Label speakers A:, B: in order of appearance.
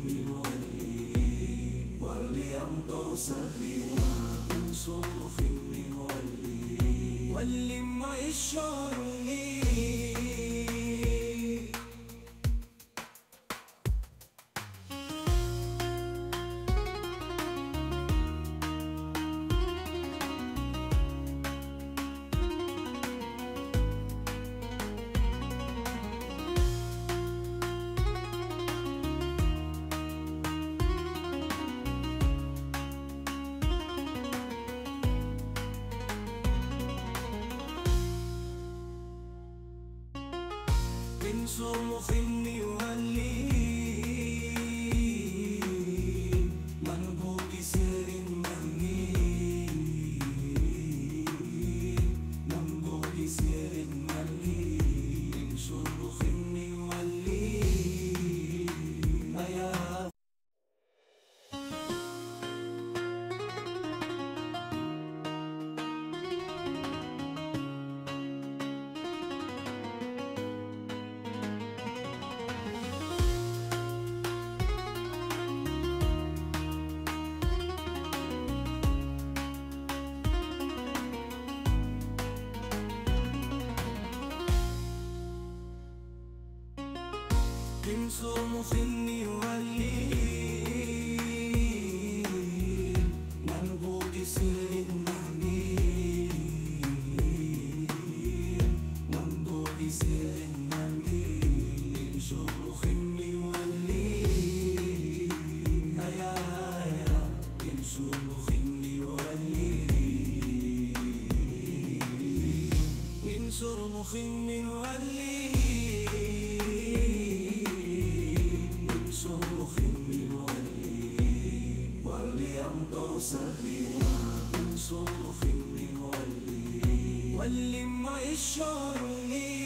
A: ولي وليمضوا سبيلا من صنف ولي ولما يشعرني من صرخ يولي منبوط سر مني منبوط سر مني من صرخ يولي يا من صرخ يولي منبوط سر مني منبوط سر مني من صرخ يولي يا من صرخ يولي من صرخ يولي صرخ يولي وليمضوا سبيلا من صرخ يولي ولما يشعرني